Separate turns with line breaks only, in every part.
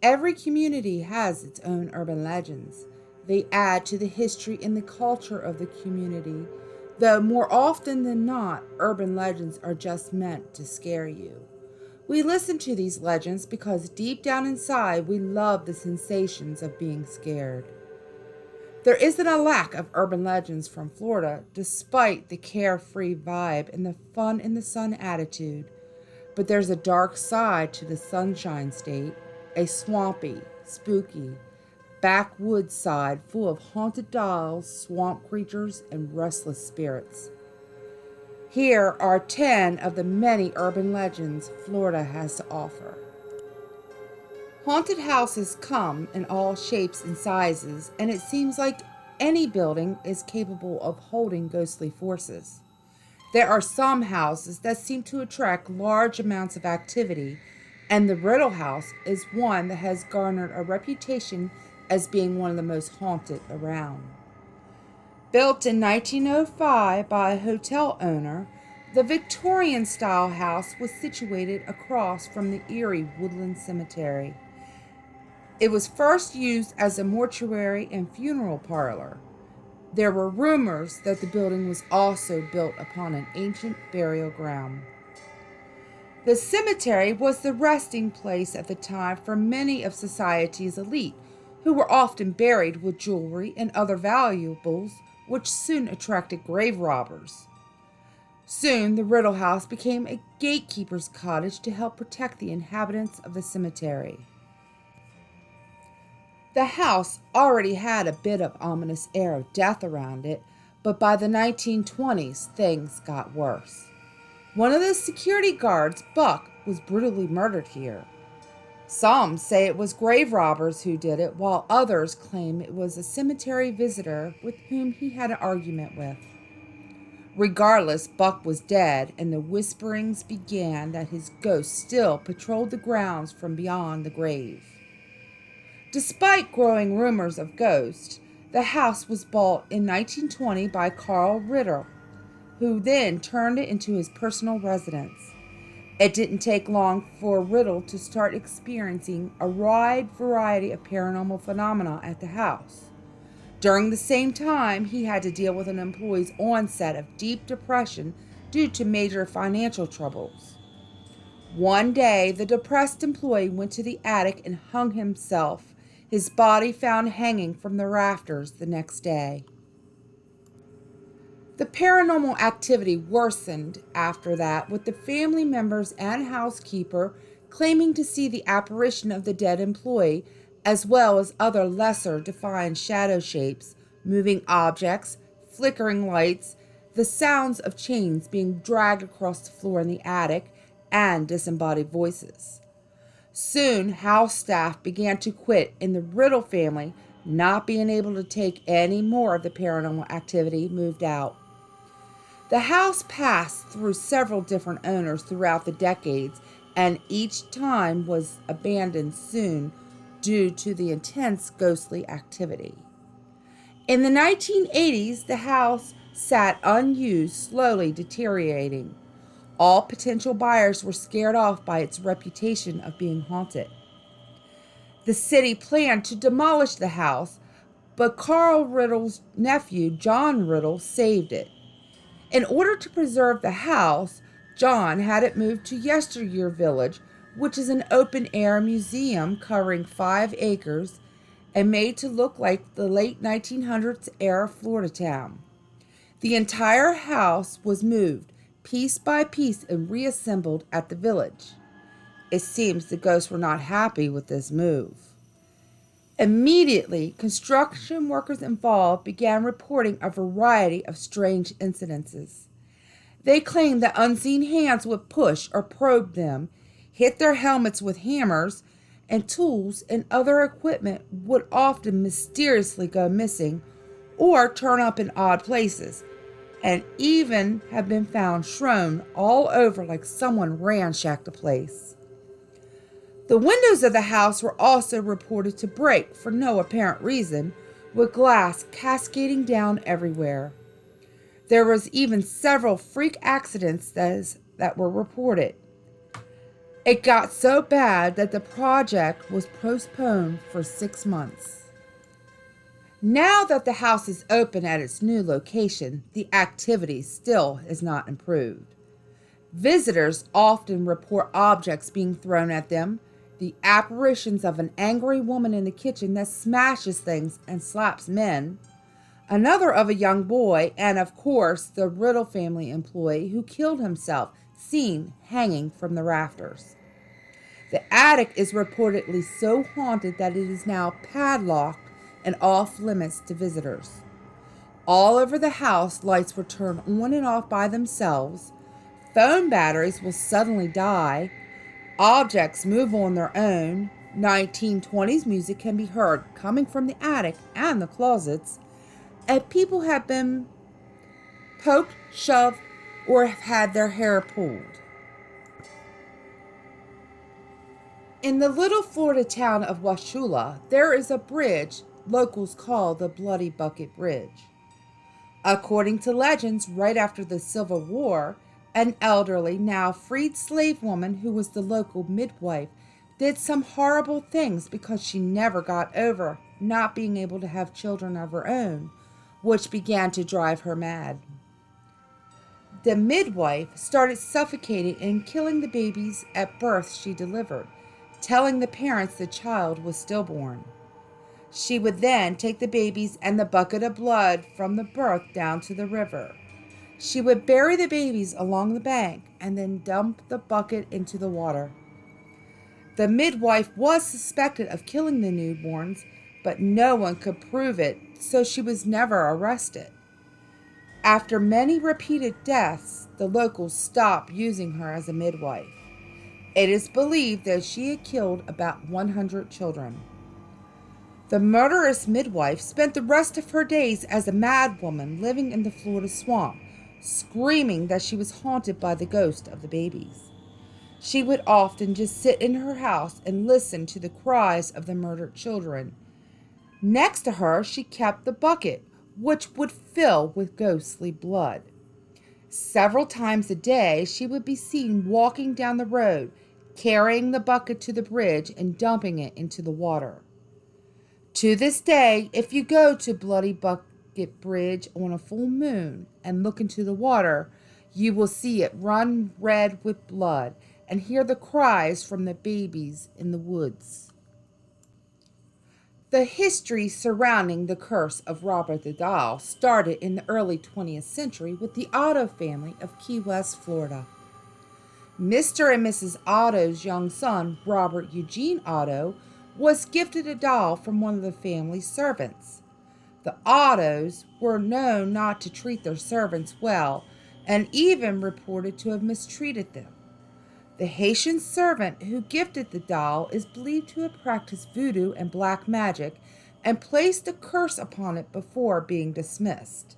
Every community has its own urban legends. They add to the history and the culture of the community, though more often than not, urban legends are just meant to scare you. We listen to these legends because deep down inside we love the sensations of being scared. There isn't a lack of urban legends from Florida, despite the carefree vibe and the fun in the sun attitude. But there's a dark side to the Sunshine State, a swampy, spooky, backwoods side full of haunted dolls, swamp creatures, and restless spirits. Here are 10 of the many urban legends Florida has to offer. Haunted houses come in all shapes and sizes, and it seems like any building is capable of holding ghostly forces. There are some houses that seem to attract large amounts of activity, and the Riddle House is one that has garnered a reputation as being one of the most haunted around. Built in 1905 by a hotel owner, the Victorian style house was situated across from the eerie Woodland Cemetery. It was first used as a mortuary and funeral parlor. There were rumors that the building was also built upon an ancient burial ground. The cemetery was the resting place at the time for many of society's elite, who were often buried with jewelry and other valuables, which soon attracted grave robbers. Soon, the Riddle House became a gatekeeper's cottage to help protect the inhabitants of the cemetery. The house already had a bit of ominous air of death around it, but by the 1920s, things got worse. One of the security guards, Buck, was brutally murdered here. Some say it was grave robbers who did it, while others claim it was a cemetery visitor with whom he had an argument with. Regardless, Buck was dead, and the whisperings began that his ghost still patrolled the grounds from beyond the grave. Despite growing rumors of ghosts, the house was bought in 1920 by Carl Ritter, who then turned it into his personal residence. It didn't take long for Riddle to start experiencing a wide variety of paranormal phenomena at the house. During the same time, he had to deal with an employee's onset of deep depression due to major financial troubles. One day, the depressed employee went to the attic and hung himself, his body found hanging from the rafters the next day. The paranormal activity worsened after that, with the family members and housekeeper claiming to see the apparition of the dead employee, as well as other lesser defined shadow shapes, moving objects, flickering lights, the sounds of chains being dragged across the floor in the attic, and disembodied voices. Soon, house staff began to quit, and the Riddle family, not being able to take any more of the paranormal activity, moved out. The house passed through several different owners throughout the decades, and each time was abandoned soon due to the intense ghostly activity. In the 1980s, the house sat unused, slowly deteriorating. All potential buyers were scared off by its reputation of being haunted. The city planned to demolish the house, but Carl Riddle's nephew, John Riddle, saved it. In order to preserve the house, John had it moved to Yesteryear Village, which is an open-air museum covering 5 acres and made to look like the late 1900s era Florida town. The entire house was moved, piece by piece, and reassembled at the village. It seems the ghosts were not happy with this move. Immediately, construction workers involved began reporting a variety of strange incidences. They claimed that unseen hands would push or probe them, hit their helmets with hammers, and tools and other equipment would often mysteriously go missing or turn up in odd places, and even have been found strewn all over like someone ransacked the place. The windows of the house were also reported to break for no apparent reason, with glass cascading down everywhere. There was even several freak accidents that were reported. It got so bad that the project was postponed for 6 months. Now that the house is open at its new location, the activity still is not improved. Visitors often report objects being thrown at them, the apparitions of an angry woman in the kitchen that smashes things and slaps men, another of a young boy, and of course the Riddle family employee who killed himself, seen hanging from the rafters. The attic is reportedly so haunted that it is now padlocked and off limits to visitors. All over the house, lights will turn on and off by themselves, phone batteries will suddenly die, objects move on their own, 1920s music can be heard coming from the attic and the closets, and people have been poked, shoved, or have had their hair pulled. In the little Florida town of Washula, there is a bridge locals call the Bloody Bucket Bridge. According to legends, right after the Civil War, an elderly, now freed slave woman who was the local midwife did some horrible things because she never got over not being able to have children of her own, which began to drive her mad. The midwife started suffocating and killing the babies at birth she delivered, telling the parents the child was stillborn. She would then take the babies and the bucket of blood from the birth down to the river. She would bury the babies along the bank and then dump the bucket into the water. The midwife was suspected of killing the newborns, but no one could prove it, so she was never arrested. After many repeated deaths, the locals stopped using her as a midwife. It is believed that she had killed about 100 children. The murderous midwife spent the rest of her days as a mad woman living in the Florida swamp, screaming that she was haunted by the ghost of the babies. She would often just sit in her house and listen to the cries of the murdered children. Next to her, she kept the bucket, which would fill with ghostly blood. Several times a day, she would be seen walking down the road, carrying the bucket to the bridge and dumping it into the water. To this day, if you go to Bloody Bucket Bridge on a full moon and look into the water, you will see it run red with blood and hear the cries from the babies in the woods. The history surrounding the curse of Robert the Dahl started in the early 20th century with the Otto family of Key West, Florida. Mr. and Mrs. Otto's young son, Robert Eugene Otto, was gifted a doll from one of the family's servants. The Ottos were known not to treat their servants well and even reported to have mistreated them. The Haitian servant who gifted the doll is believed to have practiced voodoo and black magic and placed a curse upon it before being dismissed.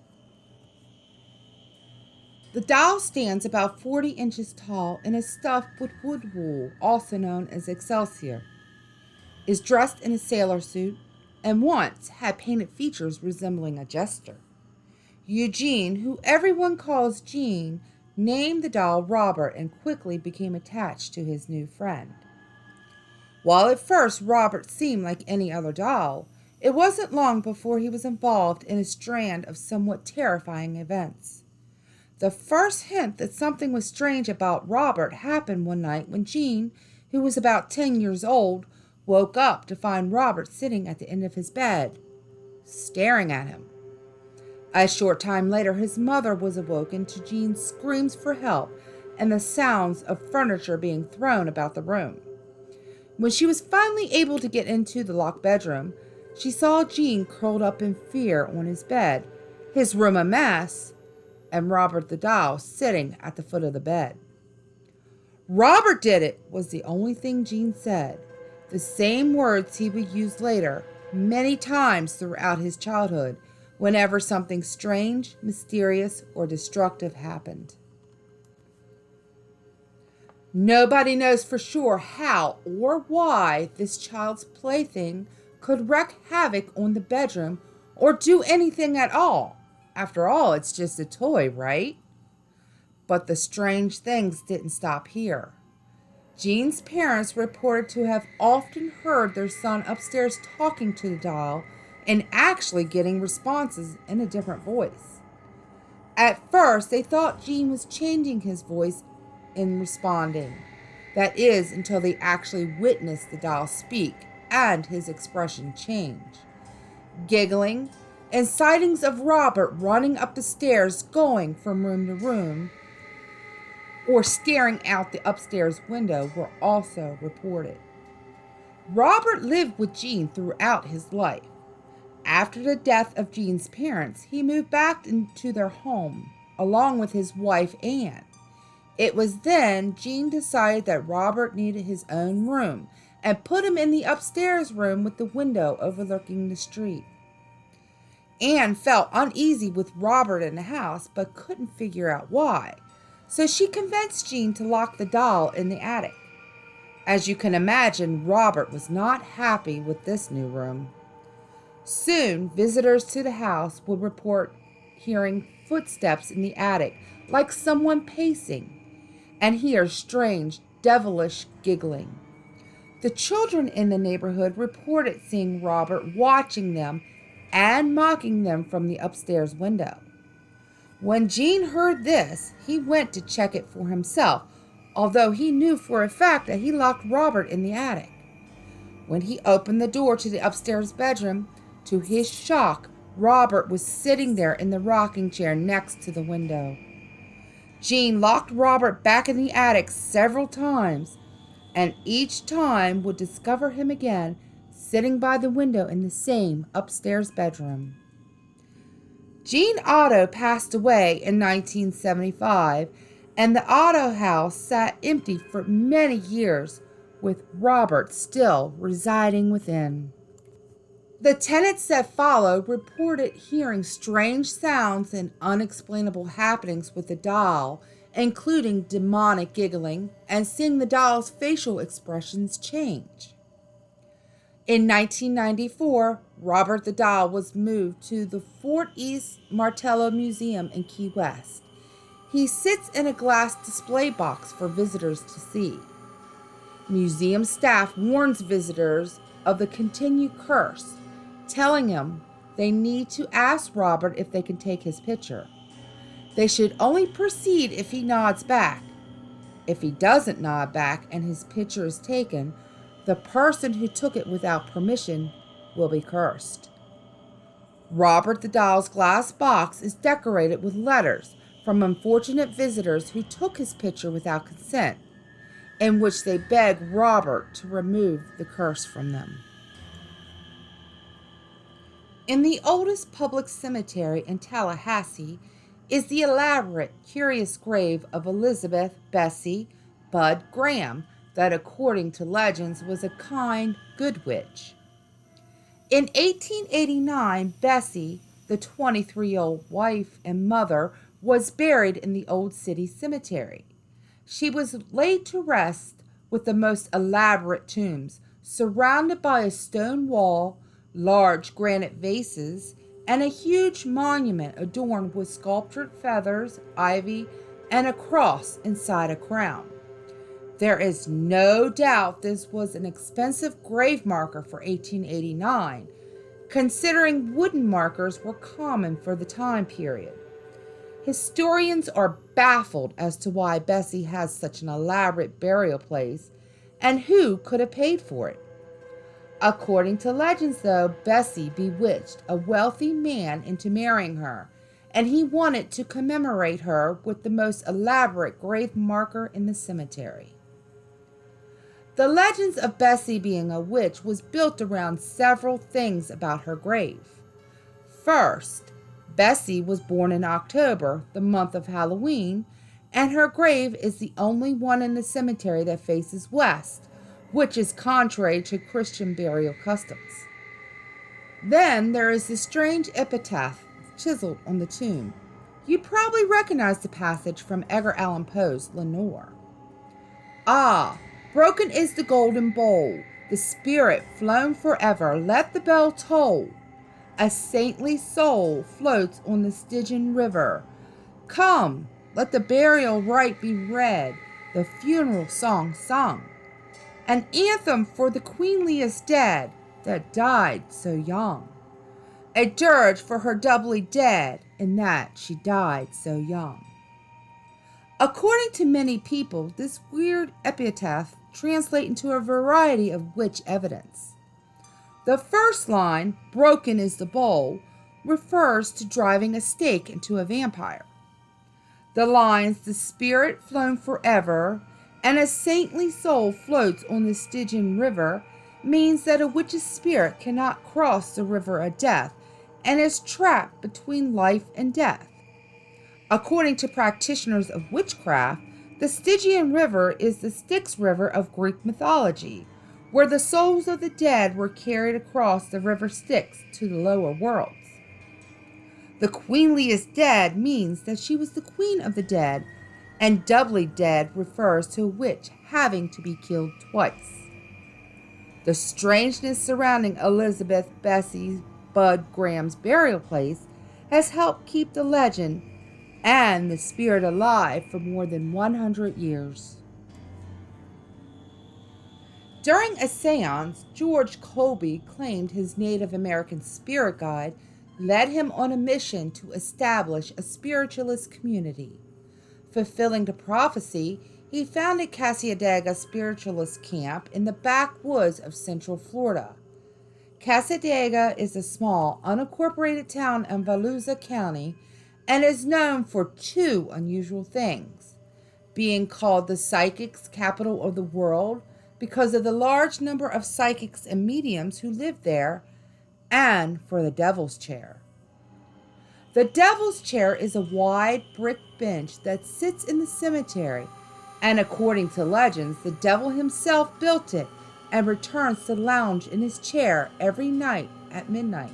The doll stands about 40 inches tall and is stuffed with wood wool, also known as excelsior, is dressed in a sailor suit, and once had painted features resembling a jester. Eugene, who everyone calls Gene, named the doll Robert and quickly became attached to his new friend. While at first Robert seemed like any other doll, it wasn't long before he was involved in a strand of somewhat terrifying events. The first hint that something was strange about Robert happened one night when Gene, who was about 10 years old, woke up to find Robert sitting at the end of his bed, staring at him. A short time later, his mother was awoken to Gene's screams for help and the sounds of furniture being thrown about the room. When she was finally able to get into the locked bedroom, she saw Gene curled up in fear on his bed, his room a mess, and Robert the doll sitting at the foot of the bed. "Robert did it," was the only thing Gene said, the same words he would use later, many times throughout his childhood, whenever something strange, mysterious, or destructive happened. Nobody knows for sure how or why this child's plaything could wreak havoc on the bedroom or do anything at all. After all, it's just a toy, right? But the strange things didn't stop here. Jean's parents reported to have often heard their son upstairs talking to the doll and actually getting responses in a different voice. At first, they thought Jean was changing his voice in responding. That is, until they actually witnessed the doll speak and his expression change. Giggling and sightings of Robert running up the stairs, going from room to room, or staring out the upstairs window were also reported. Robert lived with Jean throughout his life. After the death of Jean's parents, he moved back into their home, along with his wife Anne. It was then Jean decided that Robert needed his own room and put him in the upstairs room with the window overlooking the street. Anne felt uneasy with Robert in the house but couldn't figure out why, so she convinced Jean to lock the doll in the attic. As you can imagine, Robert was not happy with this new room. Soon, visitors to the house would report hearing footsteps in the attic, like someone pacing, and hear strange, devilish giggling. The children in the neighborhood reported seeing Robert watching them and mocking them from the upstairs window. When Jean heard this, he went to check it for himself, although he knew for a fact that he locked Robert in the attic. When he opened the door to the upstairs bedroom, to his shock, Robert was sitting there in the rocking chair next to the window. Jean locked Robert back in the attic several times, and each time would discover him again sitting by the window in the same upstairs bedroom. Jean Otto passed away in 1975, and the Otto house sat empty for many years, with Robert still residing within. The tenants that followed reported hearing strange sounds and unexplainable happenings with the doll, including demonic giggling, and seeing the doll's facial expressions change. In 1994, Robert the doll was moved to the Fort East Martello Museum in Key West. He sits in a glass display box for visitors to see. Museum staff warns visitors of the continued curse, telling him they need to ask Robert if they can take his picture. They should only proceed if he nods back. If he doesn't nod back and his picture is taken, the person who took it without permission will be cursed. Robert the doll's glass box is decorated with letters from unfortunate visitors who took his picture without consent, in which they beg Robert to remove the curse from them. In the oldest public cemetery in Tallahassee is the elaborate, curious grave of Elizabeth Bessie Bud Graham that, according to legends, was a kind, good witch. In 1889, Bessie, the 23-year-old wife and mother, was buried in the Old City Cemetery. She was laid to rest with the most elaborate tombs, surrounded by a stone wall, large granite vases, and a huge monument adorned with sculptured feathers, ivy, and a cross inside a crown. There is no doubt this was an expensive grave marker for 1889, considering wooden markers were common for the time period. Historians are baffled as to why Bessie has such an elaborate burial place and who could have paid for it. According to legends, though, Bessie bewitched a wealthy man into marrying her, and he wanted to commemorate her with the most elaborate grave marker in the cemetery. The legends of Bessie being a witch was built around several things about her grave. First, Bessie was born in October, the month of Halloween, and her grave is the only one in the cemetery that faces west, which is contrary to Christian burial customs. Then there is the strange epitaph chiseled on the tomb. You probably recognize the passage from Edgar Allan Poe's Lenore. Ah, broken is the golden bowl, the spirit flown forever, let the bell toll. A saintly soul floats on the Stygian river. Come, let the burial rite be read. the funeral song sung, an anthem for the queenliest dead that died so young, a dirge for her doubly dead in that she died so young. According to many people, this weird epitaph translates into a variety of witch evidence. The first line, "Broken is the bowl," refers to driving a stake into a vampire. The lines, "The spirit flown forever," and "a saintly soul floats on the Stygian river," means that a witch's spirit cannot cross the river of death and is trapped between life and death. According to practitioners of witchcraft, the Stygian River is the Styx River of Greek mythology, where the souls of the dead were carried across the river Styx to the lower worlds. The queenliest dead means that she was the queen of the dead, and doubly dead refers to a witch having to be killed twice. The strangeness surrounding Elizabeth Bessie Bud Graham's burial place has helped keep the legend and the spirit alive for more than 100 years. During a seance, George Colby claimed his Native American spirit guide led him on a mission to establish a spiritualist community. Fulfilling the prophecy, he founded Cassadaga Spiritualist Camp in the backwoods of Central Florida. Cassadaga is a small, unincorporated town in Volusia County and is known for two unusual things: being called the psychics' capital of the world because of the large number of psychics and mediums who live there, and for the Devil's Chair. The Devil's Chair is a wide brick bench that sits in the cemetery, and according to legends, the devil himself built it and returns to lounge in his chair every night at midnight.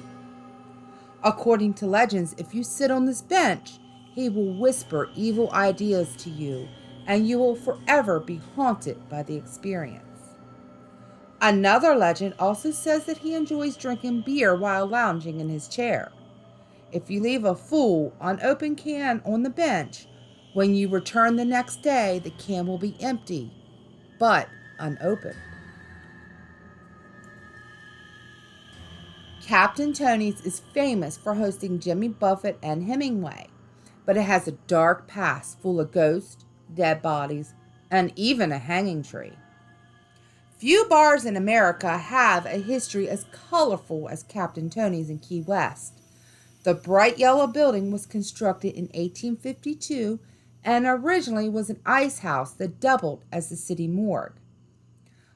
According to legends, if you sit on this bench, he will whisper evil ideas to you, and you will forever be haunted by the experience. Another legend also says that he enjoys drinking beer while lounging in his chair. If you leave a full, unopened can on the bench, when you return the next day, the can will be empty, but unopened. Captain Tony's is famous for hosting Jimmy Buffett and Hemingway, but it has a dark past full of ghosts, dead bodies, and even a hanging tree. Few bars in America have a history as colorful as Captain Tony's in Key West. The bright yellow building was constructed in 1852 and originally was an ice house that doubled as the city morgue.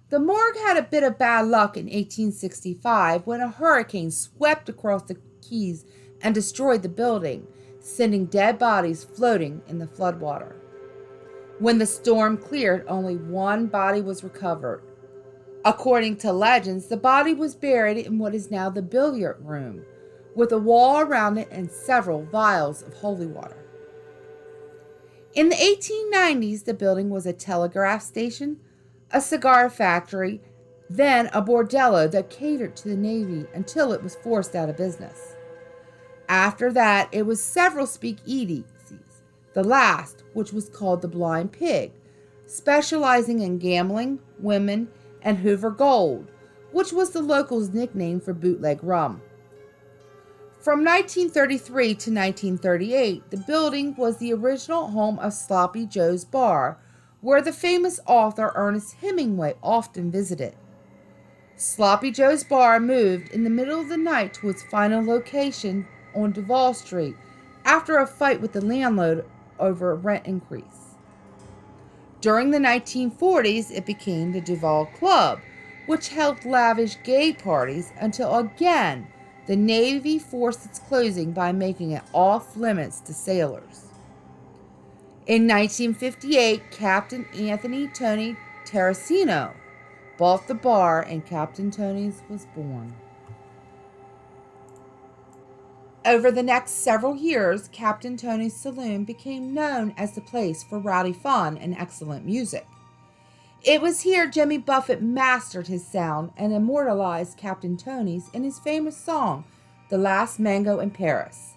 The morgue had a bit of bad luck in 1865 when a hurricane swept across the Keys and destroyed the building, sending dead bodies floating in the floodwater. When the storm cleared, only one body was recovered. According to legends, the body was buried in what is now the billiard room, with a wall around it and several vials of holy water. In the 1890s, the building was a telegraph station, a cigar factory, then a bordello that catered to the Navy until it was forced out of business. After that, it was several speakeasies, the last, which was called the Blind Pig, specializing in gambling, women, and Hoover Gold, which was the locals' nickname for bootleg rum. From 1933 to 1938, the building was the original home of Sloppy Joe's Bar, where the famous author Ernest Hemingway often visited. Sloppy Joe's Bar moved in the middle of the night to its final location on Duval Street after a fight with the landlord over a rent increase. During the 1940s, it became the Duval Club, which held lavish gay parties until again the Navy forced its closing by making it off-limits to sailors. In 1958, Captain Anthony Tony Terracino bought the bar and Captain Tony's was born. Over the next several years, Captain Tony's Saloon became known as the place for rowdy fun and excellent music. It was here Jimmy Buffett mastered his sound and immortalized Captain Tony's in his famous song, The Last Mango in Paris.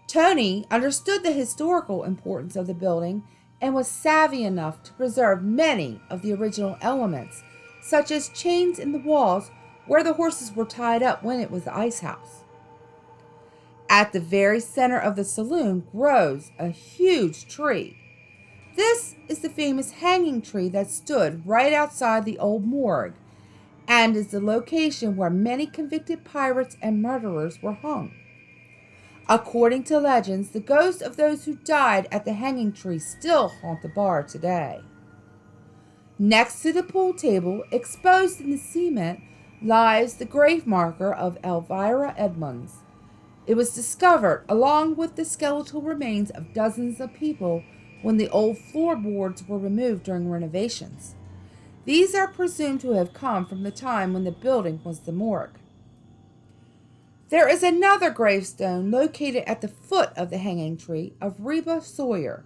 Tony understood the historical importance of the building and was savvy enough to preserve many of the original elements, such as chains in the walls where the horses were tied up when it was the ice house. At the very center of the saloon grows a huge tree. This is the famous hanging tree that stood right outside the old morgue and is the location where many convicted pirates and murderers were hung. According to legends, the ghosts of those who died at the hanging tree still haunt the bar today. Next to the pool table, exposed in the cement, lies the grave marker of Elvira Edmonds. It was discovered along with the skeletal remains of dozens of people when the old floorboards were removed during renovations. These are presumed to have come from the time when the building was the morgue. There is another gravestone located at the foot of the hanging tree of Reba Sawyer.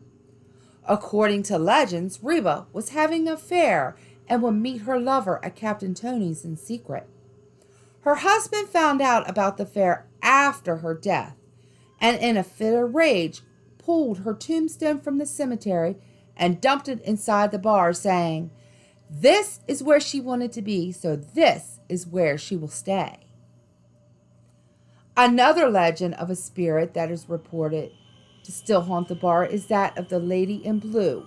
According to legends, Reba was having an affair and would meet her lover at Captain Tony's in secret. Her husband found out about the affair after her death, and in a fit of rage, pulled her tombstone from the cemetery and dumped it inside the bar, saying, "This is where she wanted to be, so this is where she will stay." Another legend of a spirit that is reported to still haunt the bar is that of the Lady in Blue.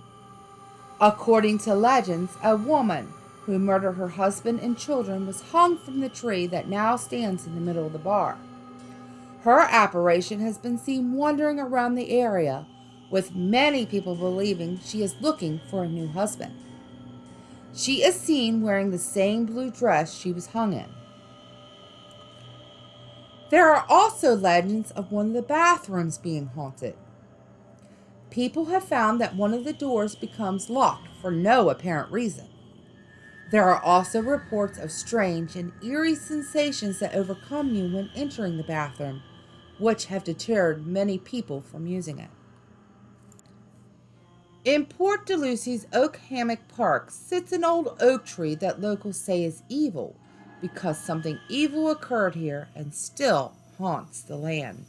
According to legends, a woman who murdered her husband and children was hung from the tree that now stands in the middle of the bar. Her apparition has been seen wandering around the area, with many people believing she is looking for a new husband. She is seen wearing the same blue dress she was hung in. There are also legends of one of the bathrooms being haunted. People have found that one of the doors becomes locked for no apparent reason. There are also reports of strange and eerie sensations that overcome you when entering the bathroom, which have deterred many people from using it. In Port Dalhousie's Oak Hammock Park sits an old oak tree that locals say is evil because something evil occurred here and still haunts the land.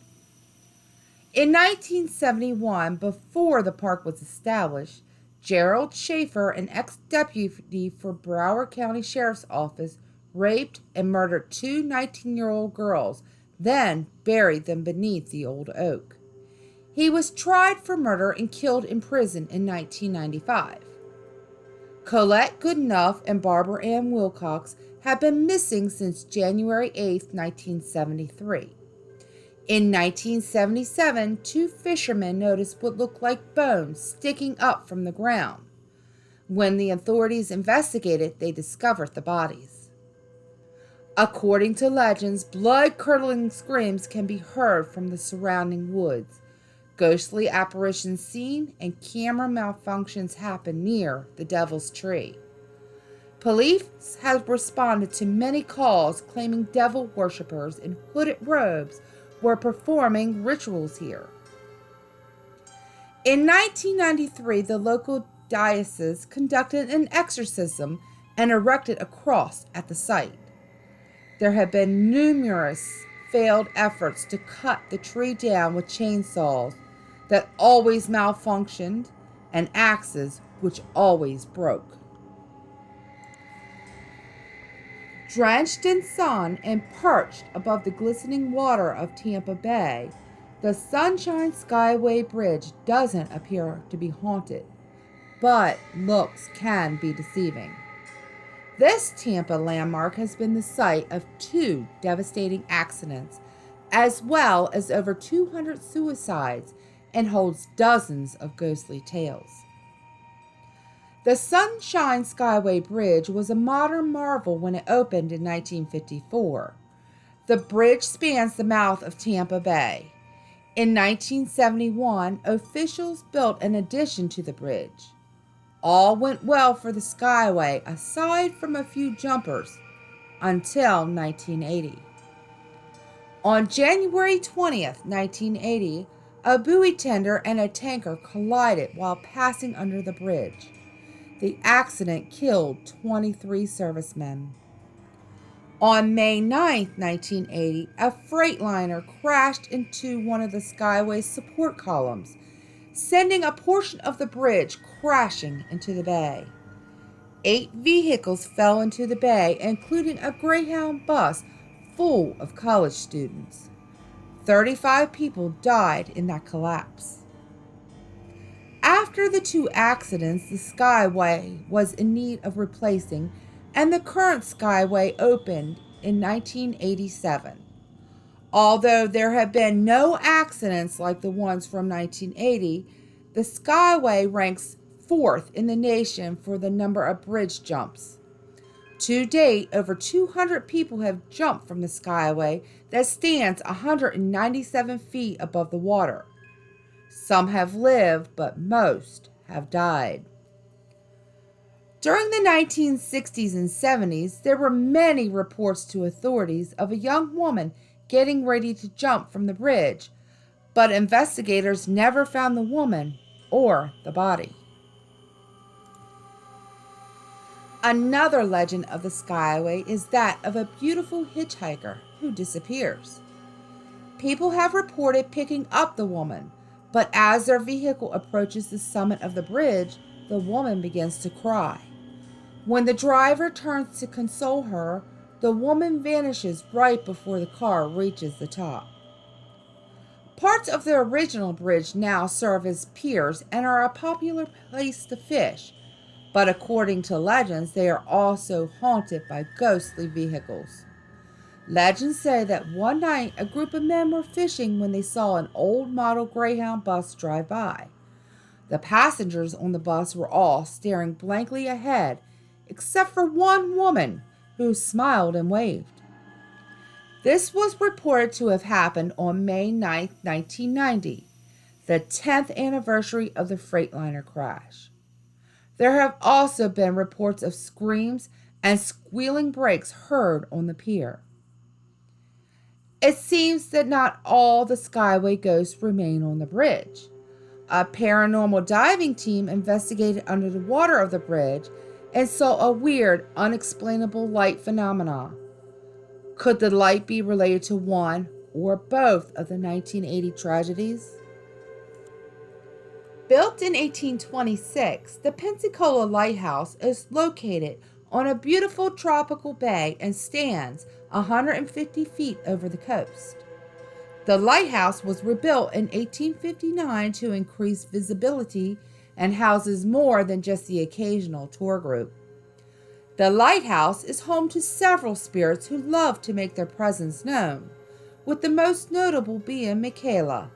In 1971, before the park was established, Gerald Schaefer, an ex-deputy for Broward County Sheriff's Office, raped and murdered two 19-year-old girls, then buried them beneath the old oak. He was tried for murder and killed in prison in 1995. Colette Goodenough and Barbara Ann Wilcox have been missing since January 8, 1973. In 1977, two fishermen noticed what looked like bones sticking up from the ground. When the authorities investigated, they discovered the bodies. According to legends, blood-curdling screams can be heard from the surrounding woods. Ghostly apparitions seen and camera malfunctions happen near the Devil's Tree. Police have responded to many calls claiming devil worshippers in hooded robes were performing rituals here. In 1993, the local diocese conducted an exorcism and erected a cross at the site. There have been numerous failed efforts to cut the tree down with chainsaws that always malfunctioned and axes which always broke. Drenched in sun and perched above the glistening water of Tampa Bay, the Sunshine Skyway Bridge doesn't appear to be haunted, but looks can be deceiving. This Tampa landmark has been the site of two devastating accidents, as well as over 200 suicides, and holds dozens of ghostly tales. The Sunshine Skyway Bridge was a modern marvel when it opened in 1954. The bridge spans the mouth of Tampa Bay. In 1971, officials built an addition to the bridge. All went well for the Skyway, aside from a few jumpers, until 1980. On January 20th, 1980, a buoy tender and a tanker collided while passing under the bridge. The accident killed 23 servicemen. On May 9, 1980, a freightliner crashed into one of the Skyway's support columns. sending a portion of the bridge crashing into the bay. 8 vehicles fell into the bay, including a Greyhound bus full of college students. 35 people died in that collapse. After the 2 accidents, the Skyway was in need of replacing, and the current Skyway opened in 1987. Although there have been no accidents like the ones from 1980, the Skyway ranks 4th in the nation for the number of bridge jumps. To date, over 200 people have jumped from the Skyway that stands 197 feet above the water. Some have lived, but most have died. During the 1960s and 70s, there were many reports to authorities of a young woman getting ready to jump from the bridge, but investigators never found the woman or the body. Another legend of the Skyway is that of a beautiful hitchhiker who disappears. People have reported picking up the woman, but as their vehicle approaches the summit of the bridge, the woman begins to cry. When the driver turns to console her, the woman vanishes right before the car reaches the top. Parts of the original bridge now serve as piers and are a popular place to fish, but according to legends, they are also haunted by ghostly vehicles. Legends say that one night a group of men were fishing when they saw an old model Greyhound bus drive by. The passengers on the bus were all staring blankly ahead, except for one woman who smiled and waved. This was reported to have happened on May 9, 1990, the 10th anniversary of the Freightliner crash. There have also been reports of screams and squealing brakes heard on the pier. It seems that not all the Skyway ghosts remain on the bridge. A paranormal diving team investigated under the water of the bridge and saw a weird, unexplainable light phenomena. Could the light be related to one or both of the 1980 tragedies? Built in 1826, the Pensacola Lighthouse is located on a beautiful tropical bay and stands 150 feet over the coast. The lighthouse was rebuilt in 1859 to increase visibility and houses more than just the occasional tour group. The lighthouse is home to several spirits who love to make their presence known, with the most notable being Michaela.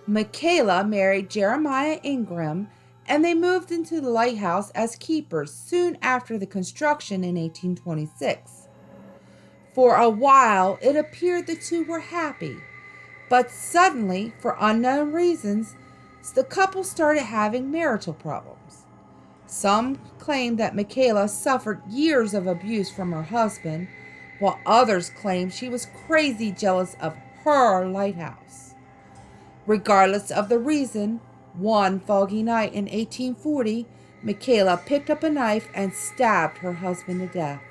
Michaela married Jeremiah Ingram, and they moved into the lighthouse as keepers soon after the construction in 1826. For a while, it appeared the two were happy, but suddenly, for unknown reasons, the couple started having marital problems. Some claimed that Michaela suffered years of abuse from her husband, while others claimed she was crazy jealous of her lighthouse. Regardless of the reason, one foggy night in 1840, Michaela picked up a knife and stabbed her husband to death.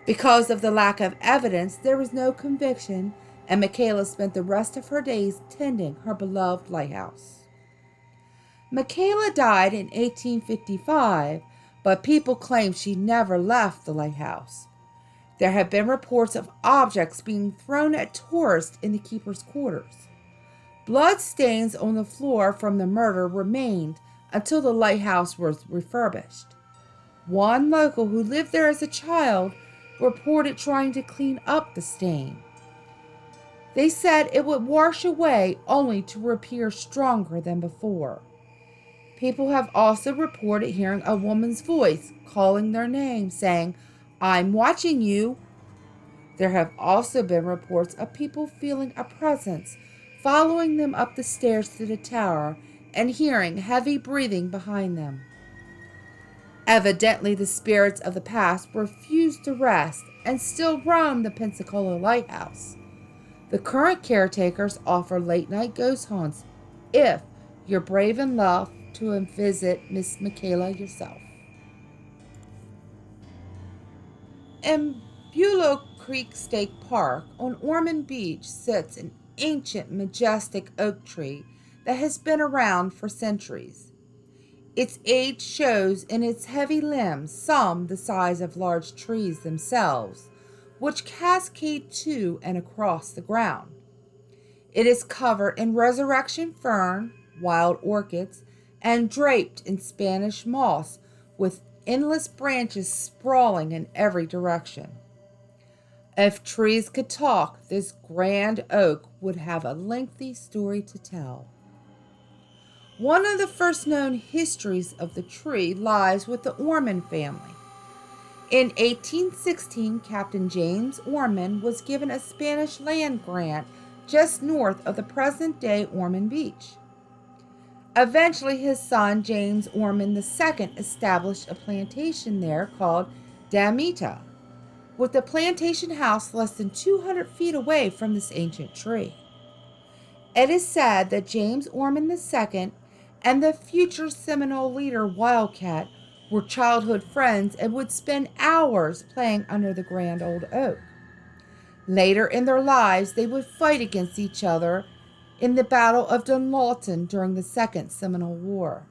Because of the lack of evidence, there was no conviction, and Michaela spent the rest of her days tending her beloved lighthouse. Michaela died in 1855, but people claim she never left the lighthouse. There have been reports of objects being thrown at tourists in the keeper's quarters. Blood stains on the floor from the murder remained until the lighthouse was refurbished. One local who lived there as a child reported trying to clean up the stain. They said it would wash away only to appear stronger than before. People have also reported hearing a woman's voice calling their name, saying, "I'm watching you." There have also been reports of people feeling a presence following them up the stairs to the tower and hearing heavy breathing behind them. Evidently, the spirits of the past refused to rest and still roam the Pensacola Lighthouse. The current caretakers offer late-night ghost haunts if you're brave enough to visit Miss Michaela yourself. In Bulow Creek State Park on Ormond Beach sits an ancient, majestic oak tree that has been around for centuries. Its age shows in its heavy limbs, some the size of large trees themselves, which cascade to and across the ground. It is covered in resurrection fern, wild orchids, and draped in Spanish moss, with endless branches sprawling in every direction. If trees could talk, this grand oak would have a lengthy story to tell. One of the first known histories of the tree lies with the Ormond family. In 1816, Captain James Ormond was given a Spanish land grant just north of the present-day Ormond Beach. Eventually, his son, James Ormond II, established a plantation there called Damita, with the plantation house less than 200 feet away from this ancient tree. It is said that James Ormond II and the future Seminole leader Wildcat were childhood friends and would spend hours playing under the grand old oak. Later in their lives, they would fight against each other in the Battle of Dunlawton during the Second Seminole War.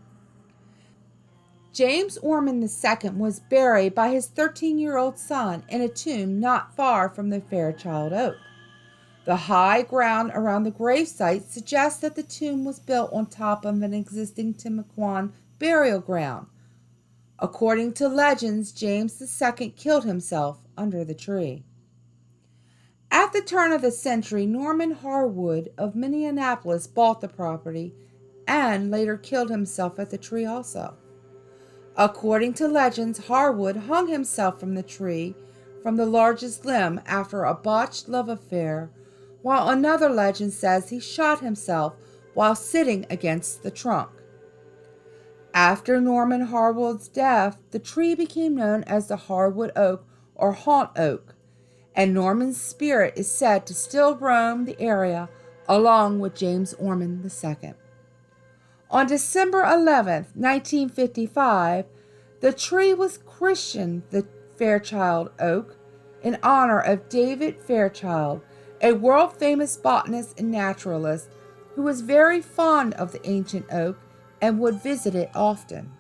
James Ormond II was buried by his 13-year-old son in a tomb not far from the Fairchild oak. The high ground around the gravesite suggests that the tomb was built on top of an existing Timucuan burial ground. According to legends, James II killed himself under the tree. At the turn of the century, Norman Harwood of Minneapolis bought the property and later killed himself at the tree also. According to legends, Harwood hung himself from the tree from the largest limb after a botched love affair, while another legend says he shot himself while sitting against the trunk. After Norman Harwood's death, the tree became known as the Harwood Oak or Haunt Oak, and Norman's spirit is said to still roam the area along with James Ormond II. On December 11, 1955, the tree was christened the Fairchild Oak in honor of David Fairchild, a world-famous botanist and naturalist who was very fond of the ancient oak and would visit it often.